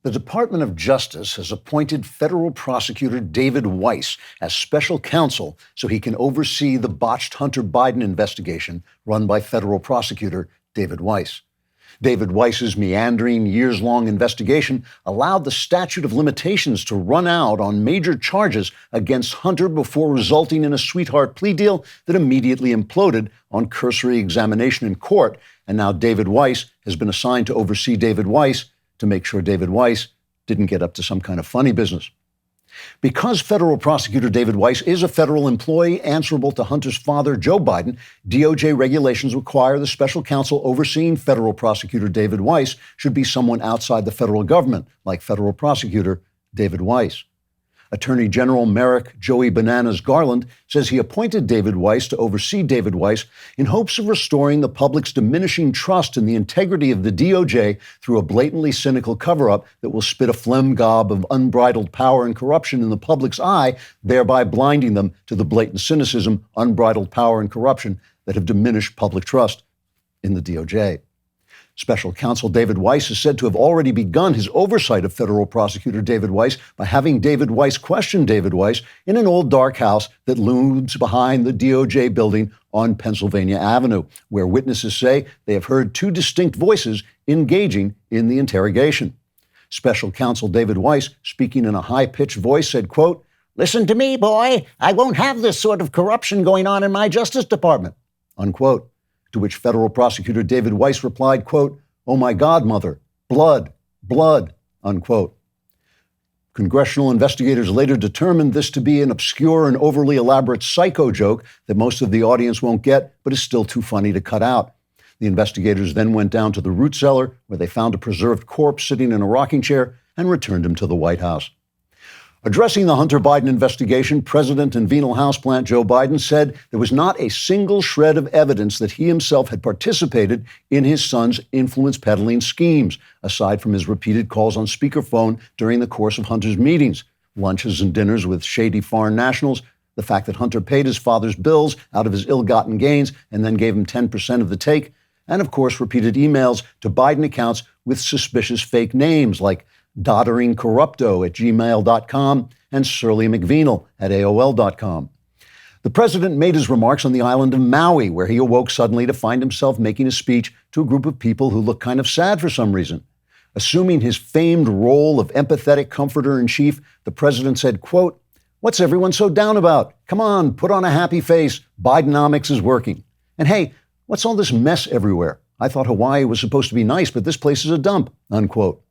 The Department of Justice has appointed Federal Prosecutor David Weiss as special counsel so he can oversee the botched Hunter Biden investigation run by Federal Prosecutor David Weiss. David Weiss's meandering, years-long investigation allowed the statute of limitations to run out on major charges against Hunter before resulting in a sweetheart plea deal that immediately imploded on cursory examination in court. And now David Weiss has been assigned to oversee David Weiss to make sure David Weiss didn't get up to some kind of funny business. Because Federal Prosecutor David Weiss is a federal employee answerable to Hunter's father, Joe Biden, DOJ regulations require the special counsel overseeing Federal Prosecutor David Weiss should be someone outside the federal government, like Federal Prosecutor David Weiss. Attorney General Merrick Joey Bananas Garland says he appointed David Weiss to oversee David Weiss in hopes of restoring the public's diminishing trust in the integrity of the DOJ through a blatantly cynical cover-up that will spit a phlegm gob of unbridled power and corruption in the public's eye, thereby blinding them to the blatant cynicism, unbridled power, and corruption that have diminished public trust in the DOJ. Special Counsel David Weiss is said to have already begun his oversight of Federal Prosecutor David Weiss by having David Weiss question David Weiss in an old dark house that looms behind the DOJ building on Pennsylvania Avenue, where witnesses say they have heard two distinct voices engaging in the interrogation. Special Counsel David Weiss, speaking in a high-pitched voice, said, quote, "Listen to me, boy. I won't have this sort of corruption going on in my Justice Department," unquote. To which Federal Prosecutor David Weiss replied, quote, "Oh my God, mother, blood, blood," unquote. Congressional investigators later determined this to be an obscure and overly elaborate psycho joke that most of the audience won't get, but is still too funny to cut out. The investigators then went down to the root cellar, where they found a preserved corpse sitting in a rocking chair, and returned him to the White House. Addressing the Hunter Biden investigation, President and venal houseplant Joe Biden said there was not a single shred of evidence that he himself had participated in his son's influence peddling schemes, aside from his repeated calls on speakerphone during the course of Hunter's meetings, lunches and dinners with shady foreign nationals, the fact that Hunter paid his father's bills out of his ill-gotten gains and then gave him 10% of the take, and of course repeated emails to Biden accounts with suspicious fake names like Doddering Corrupto at gmail.com and Surly McVenal at AOL.com. The president made his remarks on the island of Maui, where he awoke suddenly to find himself making a speech to a group of people who looked kind of sad for some reason. Assuming his famed role of empathetic comforter-in-chief, the president said, quote, "What's everyone so down about? Come on, put on a happy face. Bidenomics is working. And hey, what's all this mess everywhere? I thought Hawaii was supposed to be nice, but this place is a dump," unquote.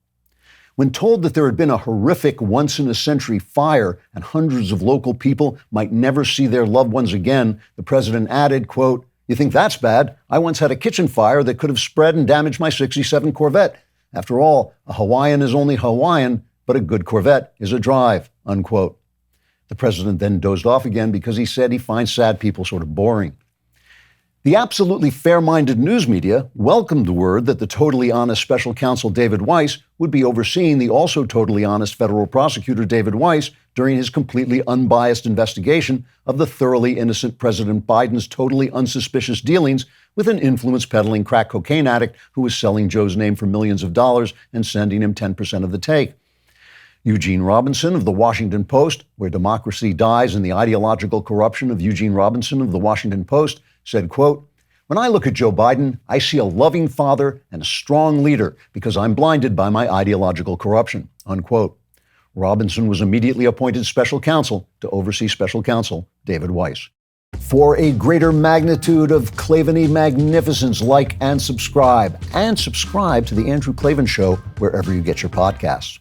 When told that there had been a horrific once-in-a-century fire and hundreds of local people might never see their loved ones again, the president added, quote, "You think that's bad? I once had a kitchen fire that could have spread and damaged my '67 Corvette. After all, a Hawaiian is only Hawaiian, but a good Corvette is a drive," unquote. The president then dozed off again because he said he finds sad people sort of boring. The absolutely fair-minded news media welcomed the word that the totally honest special counsel David Weiss would be overseeing the also totally honest federal prosecutor David Weiss during his completely unbiased investigation of the thoroughly innocent President Biden's totally unsuspicious dealings with an influence-peddling crack cocaine addict who was selling Joe's name for millions of dollars and sending him 10% of the take. Eugene Robinson of The Washington Post, where democracy dies in the ideological corruption of Eugene Robinson of The Washington Post, said, quote, "When I look at Joe Biden, I see a loving father and a strong leader because I'm blinded by my ideological corruption," unquote. Robinson was immediately appointed special counsel to oversee special counsel David Weiss. For a greater magnitude of Klavan-y magnificence, like and subscribe to The Andrew Klavan Show wherever you get your podcasts.